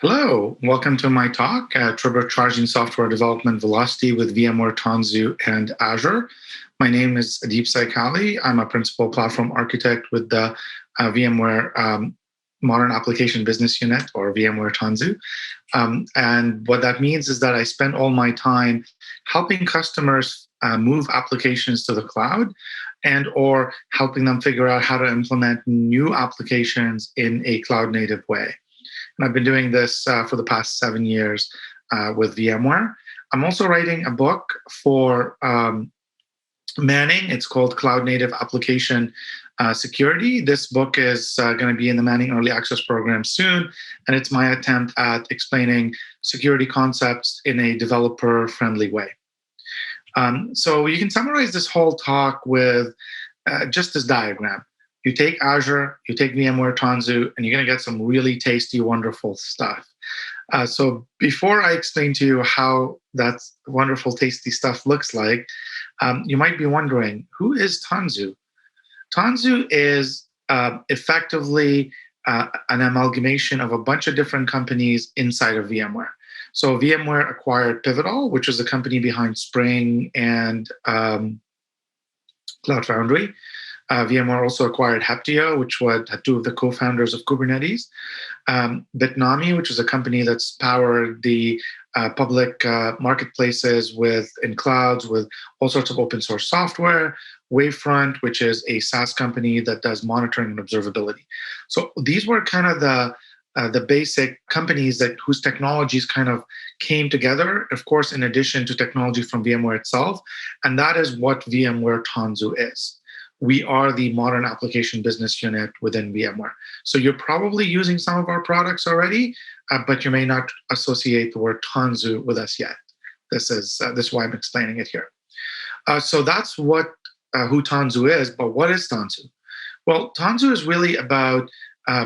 Hello, welcome to my talk, Turbocharging Software Development Velocity with VMware Tanzu and Azure. My name is Adib Saikali. I'm a principal platform architect with the VMware Modern Application Business Unit, or VMware Tanzu. And what that means is that I spend all my time helping customers move applications to the cloud and or helping them figure out how to implement new applications in a cloud-native way. And I've been doing this for the past 7 years with VMware. I'm also writing a book for Manning. It's called Cloud Native Application Security. This book is going to be in the Manning Early Access Program soon, and it's my attempt at explaining security concepts in a developer-friendly way. So you can summarize this whole talk with just this diagram. You take Azure, you take VMware Tanzu, and you're going to get some really tasty, wonderful stuff. So before I explain to you how that wonderful, tasty stuff looks like, you might be wondering, who is Tanzu? Tanzu is effectively an amalgamation of a bunch of different companies inside of VMware. So VMware acquired Pivotal, which is the company behind Spring and Cloud Foundry. VMware also acquired Heptio, which had two of the co-founders of Kubernetes. Bitnami, which is a company that's powered the public marketplaces in clouds with all sorts of open source software. Wavefront, which is a SaaS company that does monitoring and observability. So these were kind of the basic companies whose technologies kind of came together, of course, in addition to technology from VMware itself. And that is what VMware Tanzu is. We are the modern application business unit within VMware. So you're probably using some of our products already, but you may not associate the word Tanzu with us yet. This is why I'm explaining it here. So that's who Tanzu is, but what is Tanzu? Well, Tanzu is really about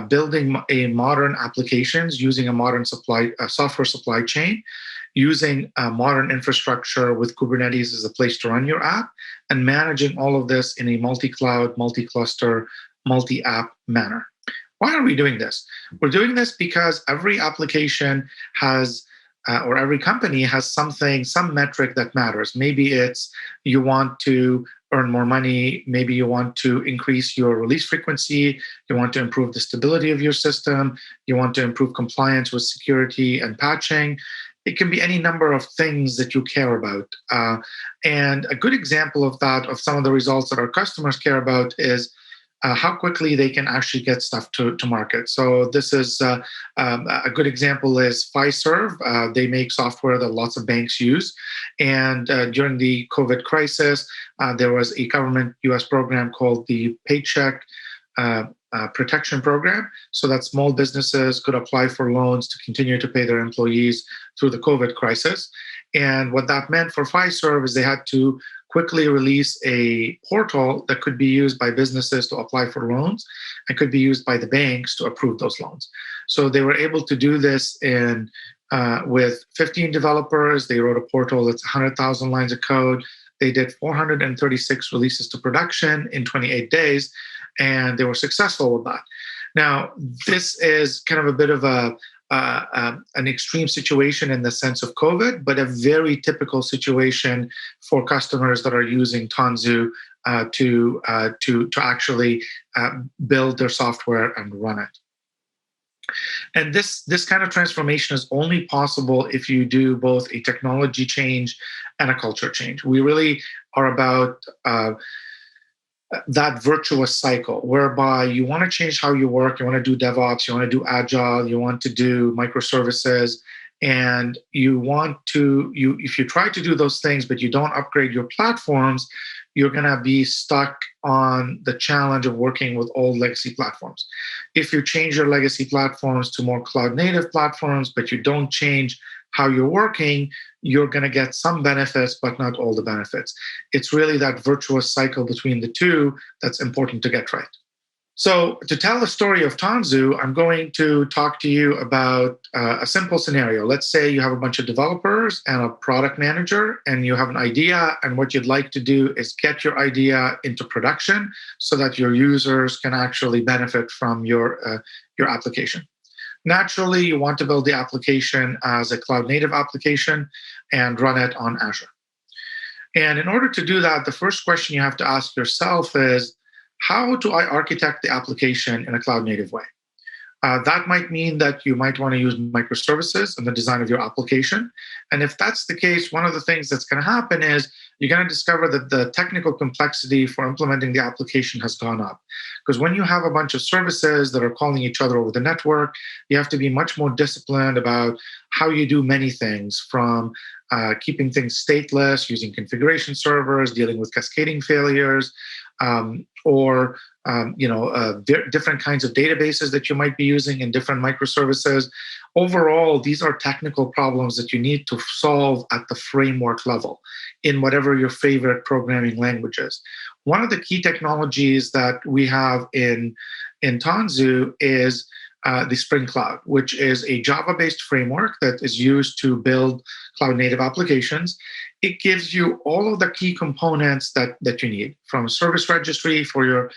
building a modern applications using a modern software supply chain, using a modern infrastructure with Kubernetes as a place to run your app, and managing all of this in a multi-cloud, multi-cluster, multi-app manner. Why are we doing this? We're doing this because every application has, or every company has some metric that matters. Maybe it's you want to earn more money. Maybe you want to increase your release frequency. You want to improve the stability of your system. You want to improve compliance with security and patching. It can be any number of things that you care about. And a good example of that, of some of the results that our customers care about, is how quickly they can actually get stuff to market. So this is a good example is Fiserv. They make software that lots of banks use. And during the COVID crisis, there was a government US program called the Paycheck Protection Program, so that small businesses could apply for loans to continue to pay their employees through the COVID crisis. And what that meant for Fiserv is they had to quickly release a portal that could be used by businesses to apply for loans and could be used by the banks to approve those loans. So they were able to do this with 15 developers. They wrote a portal that's 100,000 lines of code. They did 436 releases to production in 28 days, and they were successful with that. Now, this is kind of a bit of an extreme situation in the sense of COVID, but a very typical situation for customers that are using Tanzu to actually build their software and run it. And this kind of transformation is only possible if you do both a technology change and a culture change. We really are about that virtuous cycle whereby you want to change how you work, you want to do DevOps, you want to do Agile, you want to do microservices, and if you try to do those things but you don't upgrade your platforms, you're going to be stuck on the challenge of working with old legacy platforms. If you change your legacy platforms to more cloud-native platforms, but you don't change how you're working, you're going to get some benefits, but not all the benefits. It's really that virtuous cycle between the two that's important to get right. So to tell the story of Tanzu, I'm going to talk to you about a simple scenario. Let's say you have a bunch of developers and a product manager, and you have an idea, and what you'd like to do is get your idea into production so that your users can actually benefit from your application. Naturally, you want to build the application as a cloud native application and run it on Azure. And in order to do that, the first question you have to ask yourself is, how do I architect the application in a cloud native way? That might mean that you might want to use microservices in the design of your application. And if that's the case, one of the things that's going to happen is you're going to discover that the technical complexity for implementing the application has gone up. Because when you have a bunch of services that are calling each other over the network, you have to be much more disciplined about how you do many things, from keeping things stateless, using configuration servers, dealing with cascading failures, or different kinds of databases that you might be using in different microservices. Overall, these are technical problems that you need to solve at the framework level in whatever your favorite programming language is. One of the key technologies that we have in Tanzu is the Spring Cloud, which is a Java-based framework that is used to build cloud-native applications. It gives you all of the key components that you need, from a service registry for your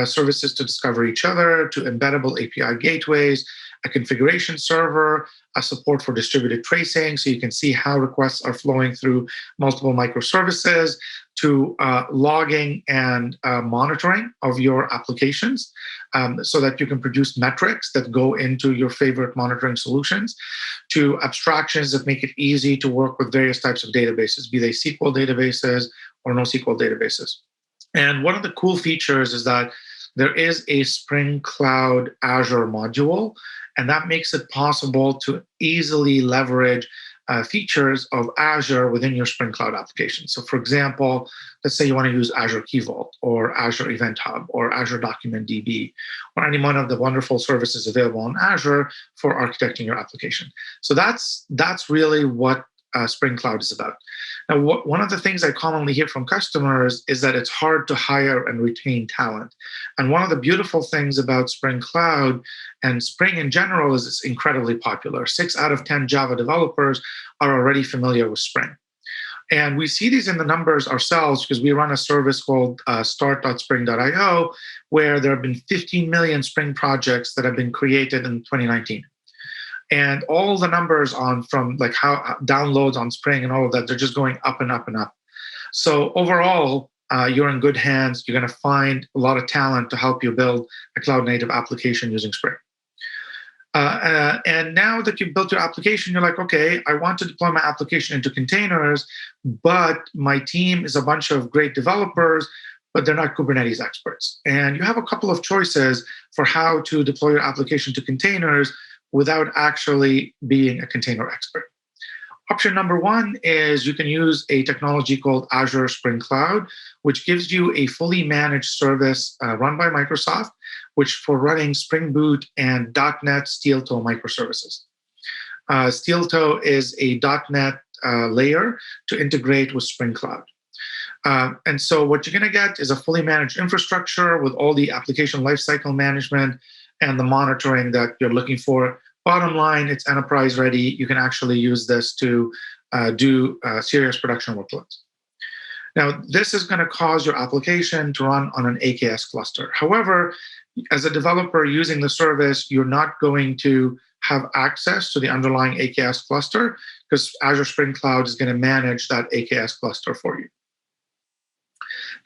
services to discover each other, to embeddable API gateways, a configuration server, a support for distributed tracing, so you can see how requests are flowing through multiple microservices, to logging and monitoring of your applications, so that you can produce metrics that go into your favorite monitoring solutions, to abstractions that make it easy to work with various types of databases, be they SQL databases or NoSQL databases. And one of the cool features is that there is a Spring Cloud Azure module, and that makes it possible to easily leverage features of Azure within your Spring Cloud application. So for example, let's say you want to use Azure Key Vault or Azure Event Hub or Azure Document DB or any one of the wonderful services available on Azure for architecting your application. So that's really what Spring Cloud is about. Now, one of the things I commonly hear from customers is that it's hard to hire and retain talent. And one of the beautiful things about Spring Cloud and Spring in general is it's incredibly popular. 6 out of 10 Java developers are already familiar with Spring. And we see these in the numbers ourselves because we run a service called start.spring.io, where there have been 15 million Spring projects that have been created in 2019. And all the numbers from like how downloads on Spring and all of that, they're just going up and up and up. So overall, you're in good hands. You're going to find a lot of talent to help you build a cloud native application using Spring. And now that you've built your application, you're like, okay, I want to deploy my application into containers, but my team is a bunch of great developers, but they're not Kubernetes experts. And you have a couple of choices for how to deploy your application to containers without actually being a container expert. Option number one is you can use a technology called Azure Spring Cloud, which gives you a fully managed service run by Microsoft, which for running Spring Boot and .NET Steel Toe microservices. Steel Toe is a .NET layer to integrate with Spring Cloud. And so what you're going to get is a fully managed infrastructure with all the application lifecycle management and the monitoring that you're looking for. Bottom line, it's enterprise ready. You can actually use this to do serious production workloads. Now, this is going to cause your application to run on an AKS cluster. However, as a developer using the service, you're not going to have access to the underlying AKS cluster because Azure Spring Cloud is going to manage that AKS cluster for you.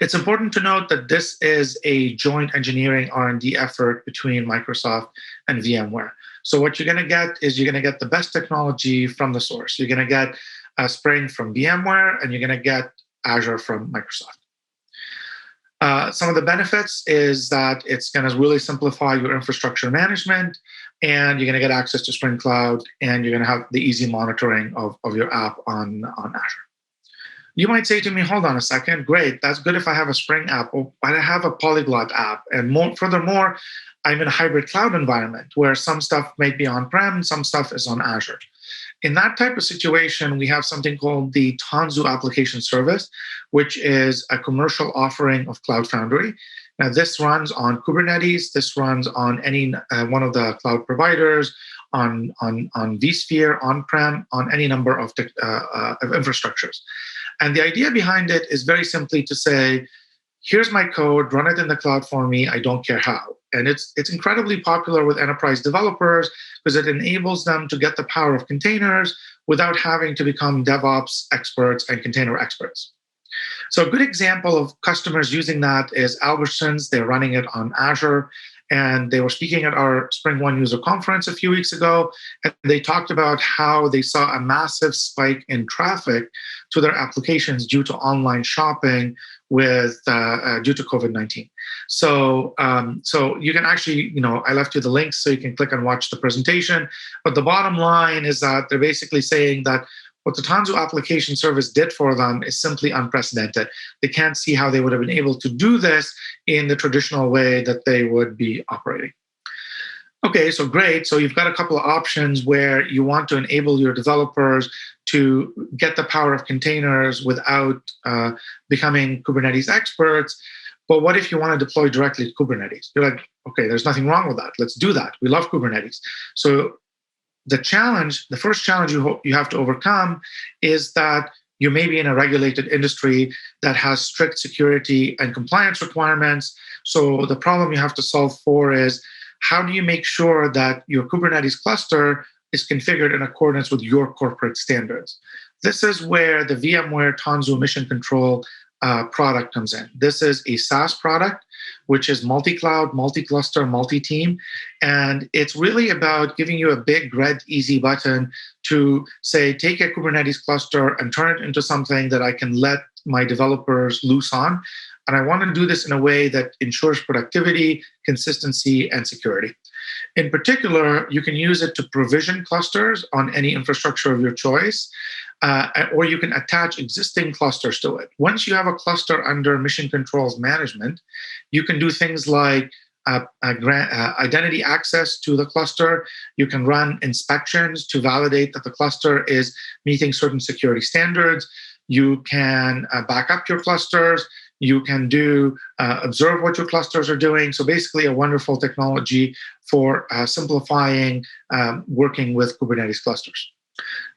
It's important to note that this is a joint engineering R&D effort between Microsoft and VMware. So what you're going to get is you're going to get the best technology from the source. You're going to get Spring from VMware, and you're going to get Azure from Microsoft. Some of the benefits is that it's going to really simplify your infrastructure management, and you're going to get access to Spring Cloud, and you're going to have the easy monitoring of your app on Azure. You might say to me, hold on a second, great, that's good if I have a Spring app, but I have a Polyglot app. And furthermore, I'm in a hybrid cloud environment where some stuff may be on-prem, some stuff is on Azure. In that type of situation, we have something called the Tanzu application service, which is a commercial offering of Cloud Foundry. Now, this runs on Kubernetes. This runs on any one of the cloud providers, on vSphere, on-prem, on any number of infrastructures. And the idea behind it is very simply to say, here's my code, run it in the cloud for me. I don't care how. And it's incredibly popular with enterprise developers because it enables them to get the power of containers without having to become DevOps experts and container experts. So a good example of customers using that is Albertsons. They're running it on Azure. And they were speaking at our Spring One user conference a few weeks ago, and they talked about how they saw a massive spike in traffic to their applications due to online shopping due to COVID-19. So you can actually, I left you the links so you can click and watch the presentation. But the bottom line is that they're basically saying that what the Tanzu application service did for them is simply unprecedented. They can't see how they would have been able to do this in the traditional way that they would be operating. Okay, so great. So you've got a couple of options where you want to enable your developers to get the power of containers without becoming Kubernetes experts. But what if you want to deploy directly to Kubernetes? You're like, okay, there's nothing wrong with that. Let's do that. We love Kubernetes. So the first challenge you have to overcome is that you may be in a regulated industry that has strict security and compliance requirements. So the problem you have to solve for is, how do you make sure that your Kubernetes cluster is configured in accordance with your corporate standards? This is where the VMware Tanzu Mission Control product comes in. This is a SaaS product, which is multi-cloud, multi-cluster, multi-team. And it's really about giving you a big red easy button to say, take a Kubernetes cluster and turn it into something that I can let my developers loose on. And I want to do this in a way that ensures productivity, consistency, and security. In particular, you can use it to provision clusters on any infrastructure of your choice, or you can attach existing clusters to it. Once you have a cluster under mission controls management, you can do things like identity access to the cluster. You can run inspections to validate that the cluster is meeting certain security standards. You can back up your clusters. You can observe what your clusters are doing. So basically a wonderful technology for simplifying working with Kubernetes clusters.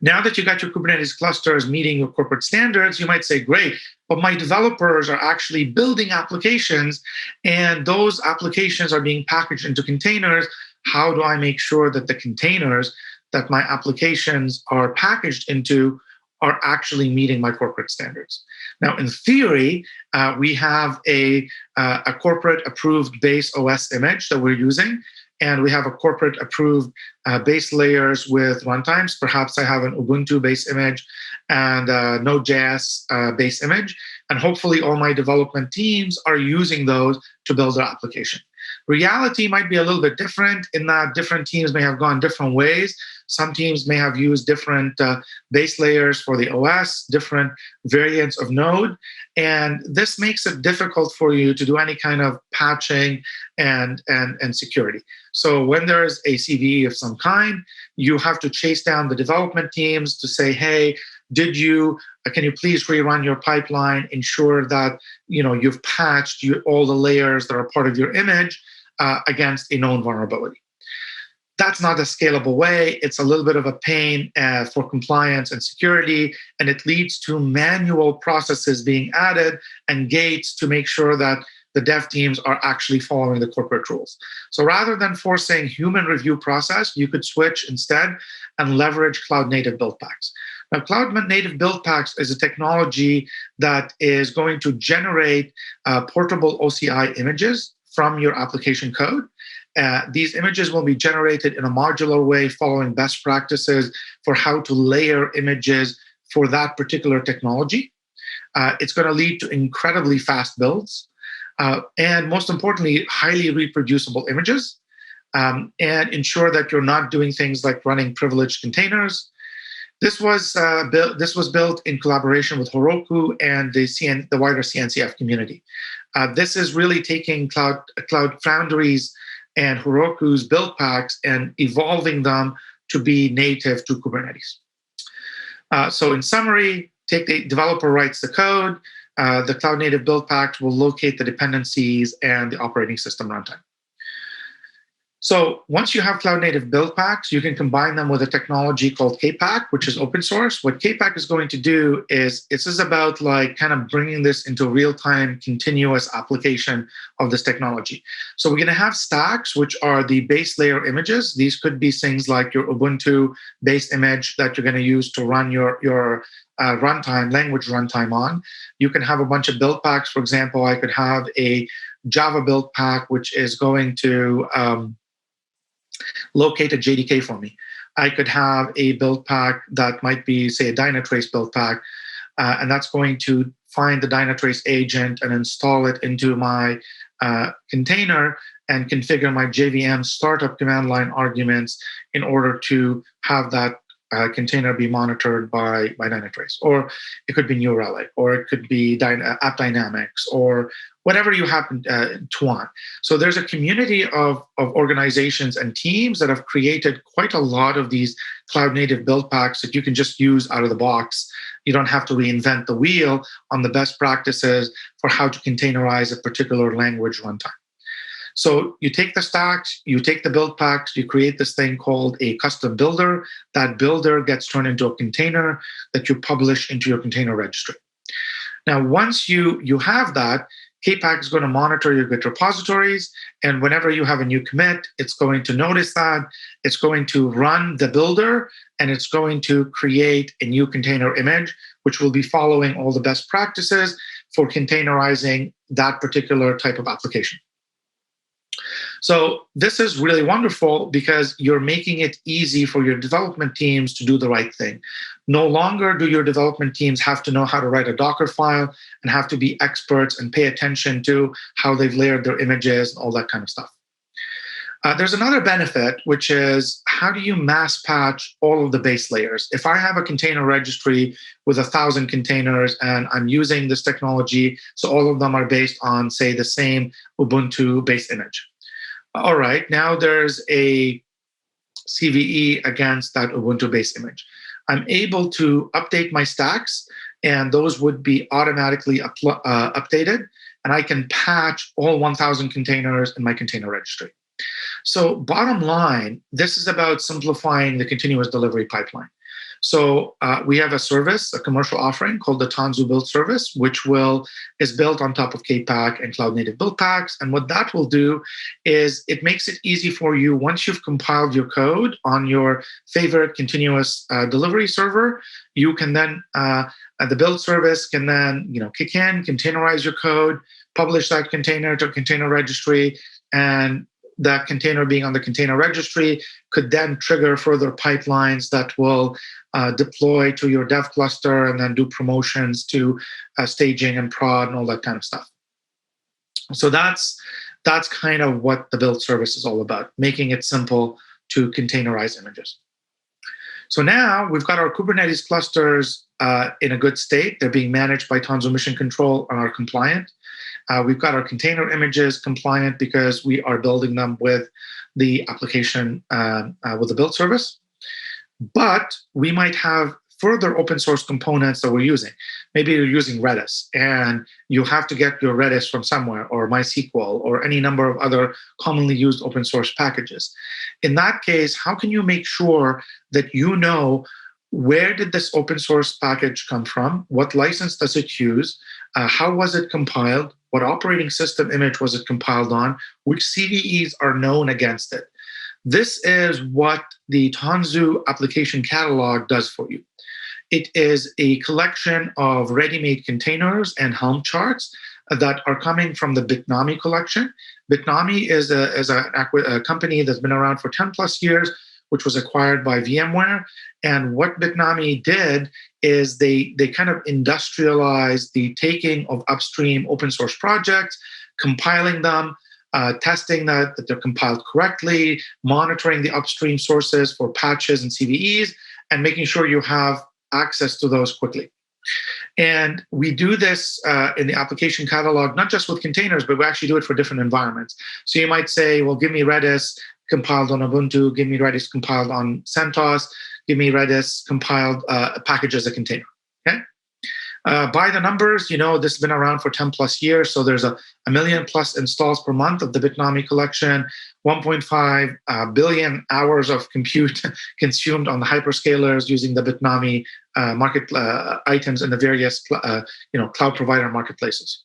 Now that you got your Kubernetes clusters meeting your corporate standards, you might say, great, but my developers are actually building applications and those applications are being packaged into containers. How do I make sure that the containers that my applications are packaged into are actually meeting my corporate standards? Now, in theory, we have a corporate approved base OS image that we're using, and we have a corporate approved base layers with runtimes. Perhaps I have an Ubuntu base image and a Node.js base image, and hopefully all my development teams are using those to build their application. Reality might be a little bit different in that different teams may have gone different ways. Some teams may have used different base layers for the OS, different variants of Node, and this makes it difficult for you to do any kind of patching and security. So when there's a CVE of some kind, you have to chase down the development teams to say, hey, can you please rerun your pipeline, ensure that you've patched all the layers that are part of your image against a known vulnerability. That's not a scalable way. It's a little bit of a pain for compliance and security, and it leads to manual processes being added and gates to make sure that the dev teams are actually following the corporate rules. So rather than forcing human review process, you could switch instead and leverage cloud-native build packs. Now, cloud-native build packs is a technology that is going to generate portable OCI images from your application code. These images will be generated in a modular way following best practices for how to layer images for that particular technology. It's going to lead to incredibly fast builds and, most importantly, highly reproducible images, and ensure that you're not doing things like running privileged containers. This was built in collaboration with Heroku and the wider CNCF community. This is really taking Cloud Foundry's and Heroku's build packs and evolving them to be native to Kubernetes. So in summary, the developer writes the code, the cloud native build pack will locate the dependencies and the operating system runtime. So once you have cloud native build packs, you can combine them with a technology called KPack, which is open source. What KPack is going to do is this is about like kind of bringing this into real-time continuous application of this technology. So we're going to have stacks, which are the base layer images. These could be things like your Ubuntu base image that you're going to use to run your runtime, language runtime on. You can have a bunch of build packs. For example, I could have a Java build pack, which is going to locate a JDK for me. I could have a build pack that might be, say, a Dynatrace build pack, and that's going to find the Dynatrace agent and install it into my container and configure my JVM startup command line arguments in order to have that container be monitored by Dynatrace. Or it could be New Relic, or it could be App Dynamics, or whatever you happen to want. So there's a community of organizations and teams that have created quite a lot of these cloud native build packs that you can just use out of the box. You don't have to reinvent the wheel on the best practices for how to containerize a particular language runtime. So you take the stacks, you take the build packs, you create this thing called a custom builder. That builder gets turned into a container that you publish into your container registry. Now, once you have that, KPack is going to monitor your Git repositories, and whenever you have a new commit, it's going to notice that, it's going to run the builder, and it's going to create a new container image, which will be following all the best practices for containerizing that particular type of application. So this is really wonderful because you're making it easy for your development teams to do the right thing. No longer do your development teams have to know how to write a Docker file and have to be experts and pay attention to how they've layered their images and all that kind of stuff. There's another benefit, which is how do you mass patch all of the base layers? If I have a container registry with 1,000 containers and I'm using this technology, so all of them are based on, say, the same Ubuntu base image. All right, now there's a CVE against that Ubuntu base image. I'm able to update my stacks, and those would be automatically updated, and I can patch all 1,000 containers in my container registry. So bottom line, this is about simplifying the continuous delivery pipeline. So we have a service, a commercial offering called the Tanzu Build Service, which is built on top of KPack and Cloud Native Build Packs. And what that will do is it makes it easy for you once you've compiled your code on your favorite continuous delivery server. You can then the build service can then kick in, containerize your code, publish that container to a container registry, and that container being on the container registry could then trigger further pipelines that will deploy to your dev cluster and then do promotions to staging and prod and all that kind of stuff. So that's kind of what the build service is all about, making it simple to containerize images. So now we've got our Kubernetes clusters in a good state. They're being managed by Tanzu Mission Control and are compliant. We've got our container images compliant because we are building them with the application, with the build service. But we might have further open source components that we're using. Maybe you're using Redis and you have to get your Redis from somewhere, or MySQL, or any number of other commonly used open source packages. In that case, how can you make sure that you know where did this open source package come from? What license does it use? How was it compiled? What operating system image was it compiled on? Which CVEs are known against it? This is what the Tanzu application catalog does for you. It is a collection of ready-made containers and Helm charts that are coming from the Bitnami collection. Bitnami is a company that's been around for 10 plus years, which was acquired by VMware. And what Bitnami did is they kind of industrialized the taking of upstream open source projects, compiling them, testing that they're compiled correctly, monitoring the upstream sources for patches and CVEs, and making sure you have access to those quickly. And we do this in the application catalog, not just with containers, but we actually do it for different environments. So you might say, well, give me Redis compiled on Ubuntu, give me Redis compiled on CentOS, give me Redis compiled package as a container. Okay. By the numbers, this has been around for 10 plus years. So there's a million plus installs per month of the Bitnami collection, 1.5 billion hours of compute consumed on the hyperscalers using the Bitnami market items in the various cloud provider marketplaces.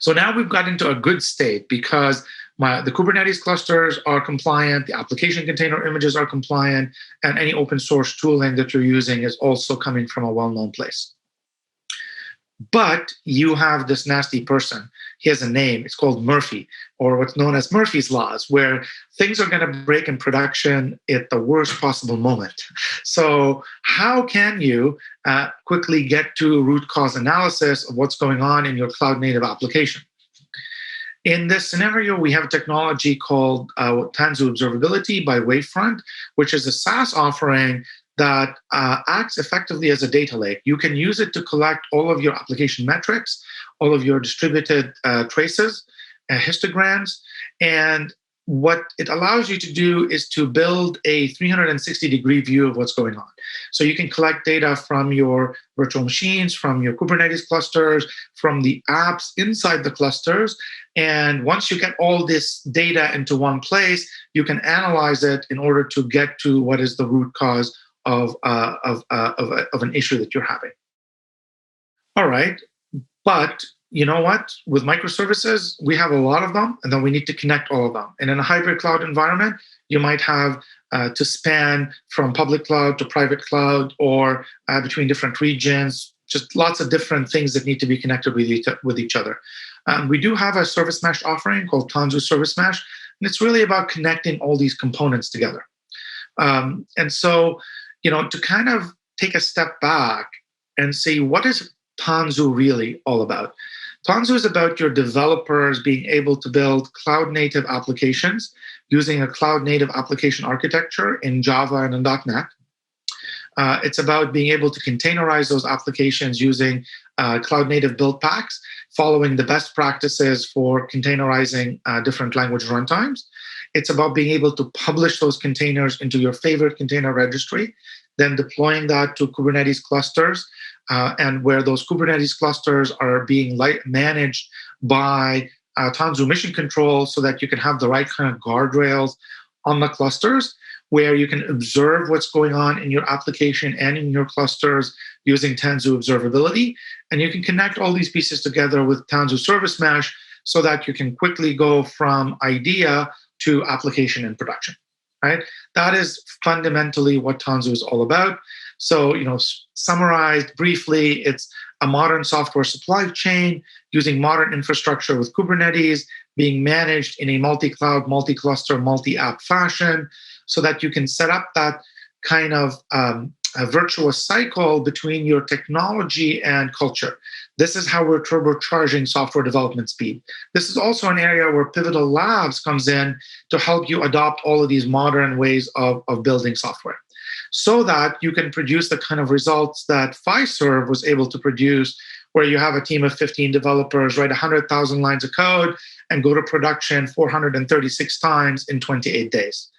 So now we've got into a good state because the Kubernetes clusters are compliant, the application container images are compliant, and any open source tooling that you're using is also coming from a well-known place. But you have this nasty person. He has a name. It's called Murphy, or what's known as Murphy's Laws, where things are going to break in production at the worst possible moment. So how can you quickly get to root cause analysis of what's going on in your cloud native application? In this scenario, we have a technology called Tanzu Observability by Wavefront, which is a SaaS offering that acts effectively as a data lake. You can use it to collect all of your application metrics, all of your distributed traces, histograms, and what it allows you to do is to build a 360-degree view of what's going on. So you can collect data from your virtual machines, from your Kubernetes clusters, from the apps inside the clusters. And once you get all this data into one place, you can analyze it in order to get to what is the root cause of an issue that you're having. All right, but you know what? With microservices, we have a lot of them, and then we need to connect all of them. And in a hybrid cloud environment, you might have to span from public cloud to private cloud, or between different regions, just lots of different things that need to be connected with each other. We do have a service mesh offering called Tanzu Service Mesh, and it's really about connecting all these components together. And so, to kind of take a step back and see, what is Tanzu really all about? Tanzu is about your developers being able to build cloud-native applications using a cloud-native application architecture in Java and in .NET. It's about being able to containerize those applications using cloud-native build packs, following the best practices for containerizing different language runtimes. It's about being able to publish those containers into your favorite container registry, then deploying that to Kubernetes clusters, and where those Kubernetes clusters are being managed by Tanzu Mission Control, so that you can have the right kind of guardrails on the clusters, where you can observe what's going on in your application and in your clusters using Tanzu Observability. And you can connect all these pieces together with Tanzu Service Mesh so that you can quickly go from idea to application in production, right? That is fundamentally what Tanzu is all about. So, summarized briefly, it's a modern software supply chain using modern infrastructure with Kubernetes being managed in a multi-cloud, multi-cluster, multi-app fashion, so that you can set up that kind of a virtuous cycle between your technology and culture. This is how we're turbocharging software development speed. This is also an area where Pivotal Labs comes in to help you adopt all of these modern ways of building software, so that you can produce the kind of results that Fiserv was able to produce, where you have a team of 15 developers write 100,000 lines of code and go to production 436 times in 28 days.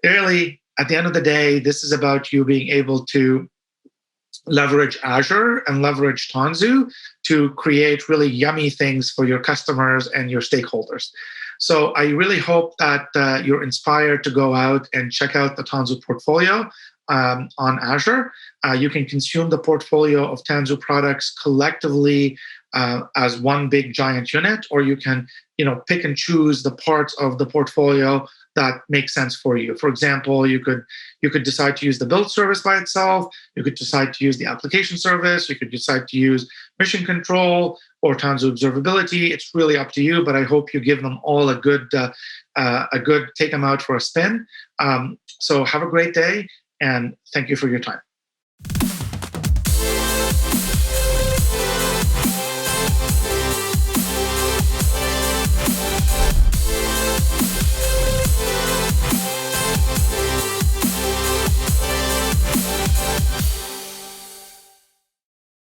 Really, at the end of the day, this is about you being able to leverage Azure and leverage Tanzu to create really yummy things for your customers and your stakeholders. So I really hope that you're inspired to go out and check out the Tanzu portfolio on Azure. You can consume the portfolio of Tanzu products collectively as one big giant unit, or you can pick and choose the parts of the portfolio that makes sense for you. For example, you could decide to use the build service by itself. You could decide to use the application service. You could decide to use mission control or Tanzu observability. It's really up to you, but I hope you give them all a good take them out for a spin. So have a great day, and thank you for your time.